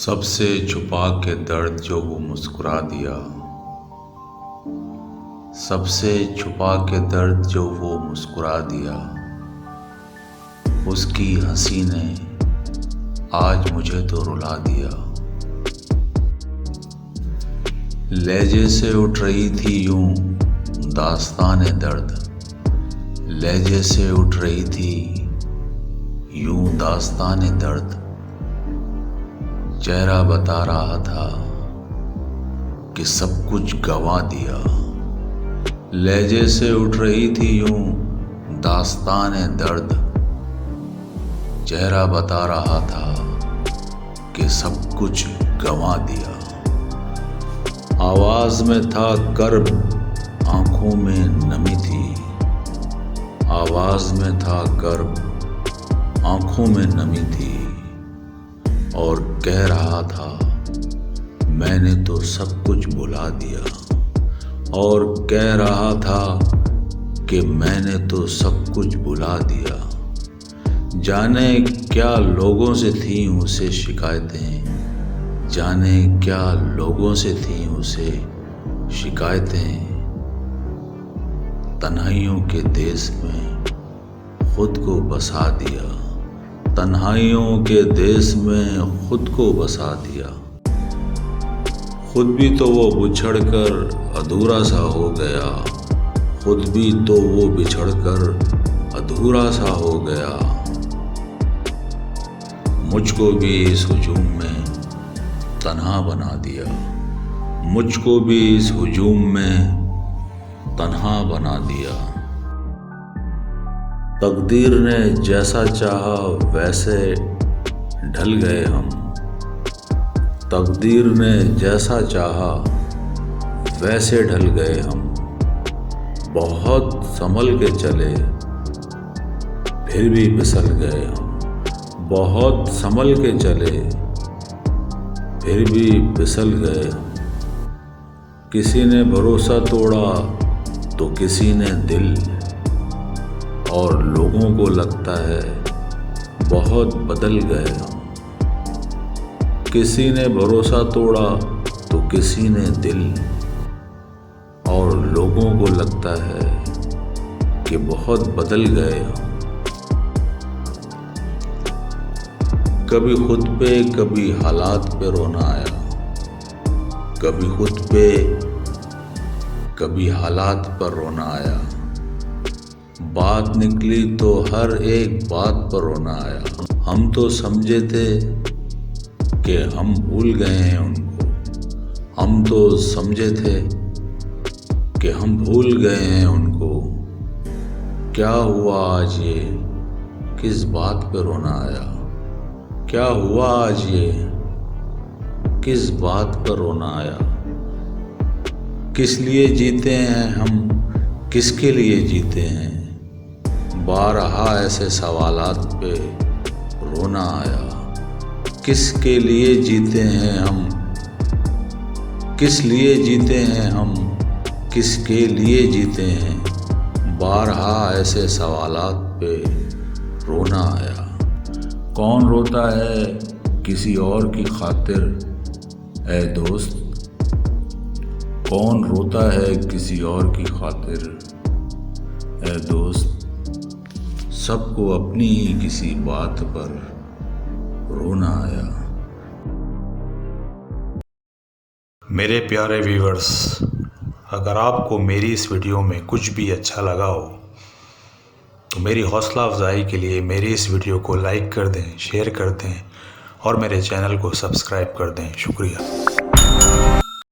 सबसे छुपा के दर्द जो वो मुस्कुरा दिया, सबसे छुपा के दर्द जो वो मुस्कुरा दिया, उसकी हंसी ने आज मुझे तो रुला दिया। लहजे से उठ रही थी यूं दास्ताने दर्द, लहजे से उठ रही थी यूं दास्ताने दर्द। चेहरा बता रहा था कि सब कुछ गंवा दिया। लहजे से उठ रही थी यूं दास्ताने दर्द, चेहरा बता रहा था कि सब कुछ गंवा दिया। आवाज में था कर्ब, आंखों में नमी थी, आवाज में था कर्ब, आंखों में नमी थी, और कह रहा था मैंने तो सब कुछ भुला दिया, और कह रहा था कि मैंने तो सब कुछ भुला दिया। जाने क्या लोगों से थी उसे शिकायतें, जाने क्या लोगों से थी उसे शिकायतें। तन्हाइयों के देश में खुद को बसा दिया, तन्हाइयों के देश में खुद को बसा दिया। खुद भी तो वो बिछड़ कर अधूरा सा हो गया, खुद भी तो वो बिछड़ कर अधूरा सा हो गया। मुझको भी इस हुजूम में तन्हा बना दिया, मुझको भी इस हुजूम में तन्हा बना दिया। तकदीर ने जैसा चाहा वैसे ढल गए हम, तकदीर ने जैसा चाहा वैसे ढल गए हम। बहुत संभल के चले फिर भी फिसल गए हम, बहुत संभल के चले फिर भी फिसल गए हम। किसी ने भरोसा तोड़ा तो किसी ने दिल, और लोगों को लगता है बहुत बदल गए हम। किसी ने भरोसा तोड़ा तो किसी ने दिल, और लोगों को लगता है कि बहुत बदल गए हम। कभी खुद पे कभी हालात पे रोना आया, कभी खुद पे कभी हालात पर रोना आया। बात निकली तो हर एक बात पर रोना आया। हम तो समझे थे कि हम भूल गए हैं उनको, हम तो समझे थे कि हम भूल गए हैं उनको। क्या हुआ आज ये, किस बात पे रोना आया? क्या हुआ आज ये, किस बात पर रोना आया? किस लिए जीते हैं हम, किसके लिए जीते हैं? बारहा ऐसे सवालात पे रोना आया। किसके लिए जीते हैं हम, किस लिए जीते हैं हम, किसके लिए जीते हैं? बारहा ऐसे सवालात पे रोना आया। कौन रोता है किसी और की खातिर ऐ दोस्त, कौन रोता है किसी और की खातिर ऐ दोस्त? सबको अपनी ही किसी बात पर रोना आया। मेरे प्यारे व्यूअर्स, अगर आपको मेरी इस वीडियो में कुछ भी अच्छा लगा हो तो मेरी हौसला अफजाई के लिए मेरी इस वीडियो को लाइक कर दें, शेयर कर दें और मेरे चैनल को सब्सक्राइब कर दें। शुक्रिया।